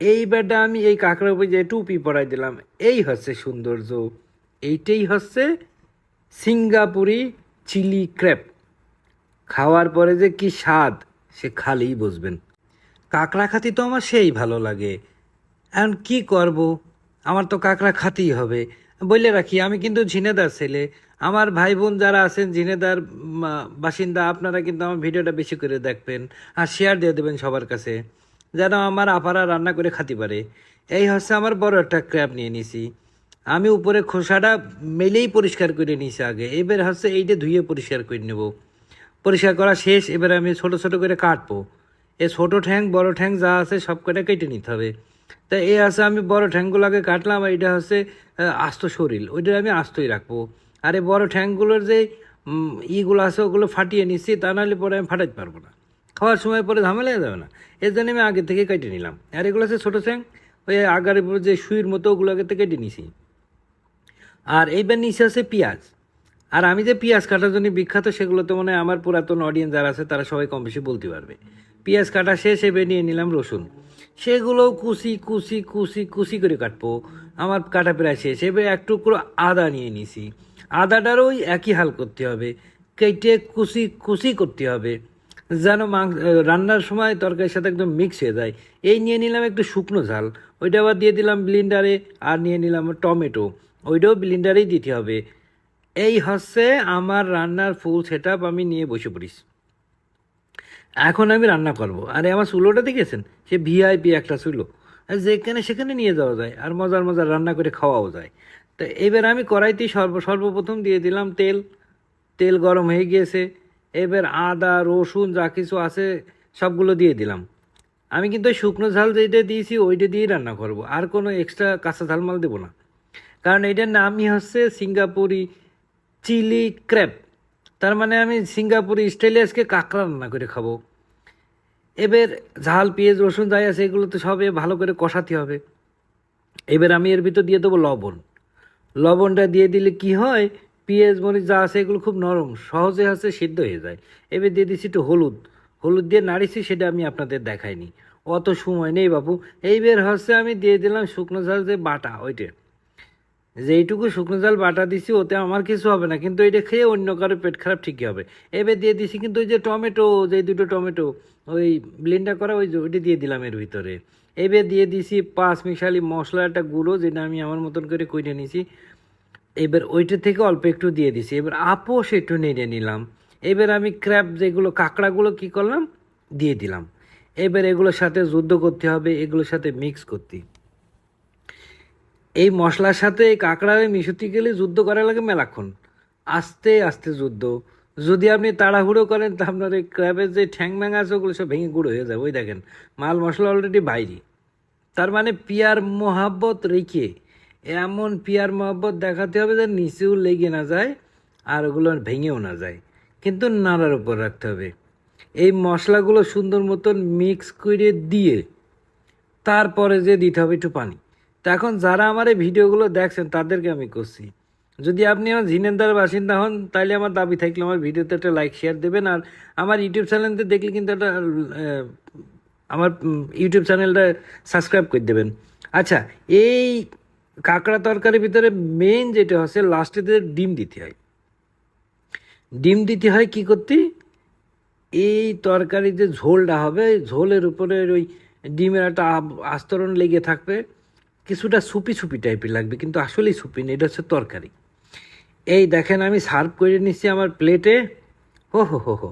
এইবারটা আমি এই কাঁকড়ার উপর যে টুপি পরাই দিলাম, এই হচ্ছে সৌন্দর্য। এইটাই হচ্ছে সিঙ্গাপুরি চিলি ক্র্যাব। খাওয়ার পরে যে কি স্বাদ, সে খালেই বুঝবেন। কাঁকড়া খাতি তো আমার সেই ভালো লাগে। এখন কি করব, আমার তো কাঁকড়া খাতেই হবে। বলে রাখি, আমি কিন্তু ঝিনেদার ছেলে। আমার ভাই বোন যারা আছেন ঝিনেদার বাসিন্দা, আপনারা কিন্তু আমার ভিডিওটা বেশি করে দেখবেন আর শেয়ার দিয়ে দেবেন সবার কাছে, যেন আমার আপারা রান্না করে খাতে পারে। এই হচ্ছে আমার বড় একটা ক্র্যাব নিয়ে নিছি। আমি উপরে খোসাটা মেলেই পরিষ্কার করে নিছি আগে। এবার হচ্ছে এইটা ধুয়ে পরিষ্কার করে নেব। পরিষ্কার করা শেষ, এবার আমি ছোট ছোট করে কাটবো। এ ছোট ঠ্যাং বড় ঠ্যাং যা আছে সব কটা কেটে নিতে হবে। তা এ আছে, আমি বড় ঠ্যাংগুলোকে কাটলাম। আর এটা হচ্ছে আস্ত শরীর, ওইটা আমি আস্তই রাখবো। আর এই বড় ঠ্যাংগুলোর যে ইগুলো আছে ওগুলো ফাটিয়ে নিচ্ছি, তা নাহলে পরে আমি ফাটাইতে পারবো না। খাওয়ার সময় পরে ঝামেলা হয়ে যাবে না, এর জন্য আমি আগে থেকে কেটে নিলাম। আর এগুলো আছে ছোটো ঠ্যাং, ওই আগার উপর যে সুইয়ের মতো ওগুলো আগে থেকে কেটে নিছি। আর এইবার নিচে আছে পেঁয়াজ। আর আমি যে পেঁয়াজ কাটার জন্য বিখ্যাত, সেগুলো তো মানে আমার পুরাতন অডিয়েন্স যারা আছে তারা সবাই কম বেশি বলতে পারবে। পেঁয়াজ কাটা শেষ, এবার নিয়ে নিলাম রসুন। সেগুলো কুচি কুচি কুচি কুচি করে কাটবো। আমার কাটা প্রায় শেষ, এবার এক টুকরো আদা নিয়ে নিছি। আদাটারও ওই একই হাল করতে হবে, কেটে কুচি কুচি করতে হবে, যেন রান্নার সময় তরকারির সাথে একদম মিক্স হয়ে যায়। এই নিয়ে নিলাম একটু শুকনো ঝাল, ওইটা আবার দিয়ে দিলাম ব্লিন্ডারে। আর নিয়ে নিলাম টমেটো, ওইটাও ব্লিন্ডারেই দিতে হবে। এই হচ্ছে আমার রান্নার ফুল সেট আপ। আমি নিয়ে বসে পড়িস, এখন আমি রান্না করব। আরে আমার চুলোটা দেখেছেন, সে ভিআইপি একটা চুলো, আর যেখানে সেখানে নিয়ে যাওয়া যায় আর মজার মজার রান্না করে খাওয়াও যায়। তো এবার আমি কড়াইতেই সর্বপ্রথম দিয়ে দিলাম তেল। তেল গরম হয়ে গিয়েছে, এবার আদা রসুন যা কিছু আছে সবগুলো দিয়ে দিলাম। আমি কিন্তু ওই শুকনো ঝাল যেটা দিয়েছি ওইটা দিয়েই রান্না করব, আর কোনো এক্সট্রা কাঁচা ঝালমাল দেবো না। কারণ এটার নামই হচ্ছে সিঙ্গাপুরি চিলি ক্র্যাব। তার মানে আমি সিঙ্গাপুরি স্টাইলে আজকে কাঁকড়া রান্না করে খাবো। এবার ঝাল পেঁয়াজ রসুন যাই আছে এগুলো তো সবে ভালো করে কষাতে হবে। এবার আমি এর ভিতর দিয়ে দেবো লবণ। লবণটা দিয়ে দিলে কি হয়, পেঁয়াজ মরিচ যা আছে এগুলো খুব নরম, সহজে হচ্ছে সিদ্ধ হয়ে যায়। এবার দিয়ে দিচ্ছি একটু হলুদ। হলুদ দিয়ে নাড়িছি, সেটা আমি আপনাদের দেখাইনি, অত সময় নেই বাবু। এইবার হচ্ছে আমি দিয়ে দিলাম শুকনো ঝাল যে বাটা, ওইটা যেইটুকু শুকনো ঝাল বাটা দিছি ওতে আমার কিছু হবে না, কিন্তু এটা খেয়ে অন্য কারো পেট খারাপ ঠিকই হবে। এবার দিয়ে দিছি কিন্তু ওই যে টমেটো, যে দুটো টমেটো ওই ব্লেন্ডার করা, ওই যে ওইটা দিয়ে দিলাম এর ভিতরে। এবার দিয়ে দিছি পাঁচ মিশালি মশলা একটা গুঁড়ো, যেটা আমি আমার মতন করে কইটে নিছি। এবার ওইটা থেকে অল্প একটু দিয়ে দিছি। এবার আপোষ একটু নেড়ে নিলাম। এবার আমি ক্র্যাব যেগুলো কাঁকড়াগুলো কি করলাম, দিয়ে দিলাম। এবার এগুলোর সাথে যুদ্ধ করতে হবে, এগুলোর সাথে মিক্স করতে। এই মশলার সাথে এই কাঁকড়ারে মিশতে গেলে যুদ্ধ করা লাগে মেলাক্ষণ, আস্তে আস্তে যুদ্ধ। যদি আপনি তাড়াহুড়ো করেন তা আপনার এই ক্র্যাবের যে ঠ্যাং ম্যাং আছে ওগুলো সব ভেঙে গুঁড়ো হয়ে যাবে। ওই দেখেন, মাল মশলা অলরেডি বাইরে। তার মানে পিয়ার মোহাব্বত রেখে এমন পিয়ার মোহাব্বত দেখাতে হবে যে নিচেও লেগে না যায় আর ওগুলো ভেঙেও না যায়, কিন্তু নাড়ার উপর রাখতে হবে। এই মশলাগুলো সুন্দর মতন মিক্স করে দিয়ে তারপরে যে দিতে হবে একটু পানি। তা এখন যারা আমার এই ভিডিওগুলো দেখছেন তাদেরকে আমি করছি, যদি আপনি আমার ঝিনেদার বাসিন্দা হন তাহলে আমার দাবি থাকলে আমার ভিডিওতে একটা লাইক শেয়ার দেবেন। আর আমার ইউটিউব চ্যানেলতে দেখলে কিন্তু একটা আমার ইউটিউব চ্যানেলটা সাবস্ক্রাইব করে দেবেন। আচ্ছা, এই কাঁকড়া তরকারির ভিতরে মেন যেটা হচ্ছে লাস্টে ডিম দিতে হয়। ডিম দিতে হয় কি করতে, এই তরকারি যে ঝোলটা হবে ঝোলের উপরে ওই ডিমের একটা আস্তরণ লেগে থাকবে, কিছুটা সুপি সুপি টাইপের লাগবে, কিন্তু আসলেই সুপি না, এটা হচ্ছে তরকারি। এই দেখেন আমি সার্ভ করে নিচ্ছি আমার প্লেটে। হো হো হো হো,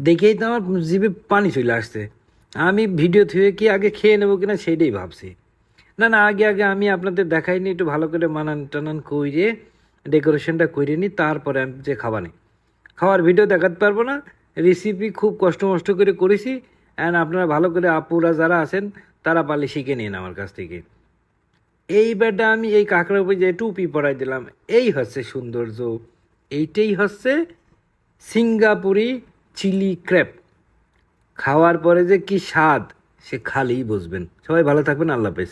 দেখেই তো আমার জিভে পানি চলে আসছে। আমি ভিডিও থেকে কি আগে খেয়ে নেবো কিনা সেইটাই ভাবছি। না না, আগে আগে আমি আপনাদের দেখাইনি, একটু ভালো করে মানান টানান কইরে ডেকোরেশনটা করে নিই, তারপরে আমি যে খাবানি খাওয়ার ভিডিও দেখাতে পারবো না। রেসিপি খুব কষ্ট মষ্ট করে করেছি, অ্যান্ড আপনারা ভালো করে আপুরা যারা আছেন তারা পারলে শিখে নিন আমার কাছ থেকে। এইবারটা আমি এই কাঁকড়ার উপর যে টুপি পরাই দিলাম, এই হচ্ছে সৌন্দর্য। এইটাই হচ্ছে সিঙ্গাপুরি চিলি ক্র্যাব। খাওয়ার পরে যে কি স্বাদ, সে খালেই বুঝবেন। সবাই ভালো থাকবেন, আল্লাহ হাফেজ।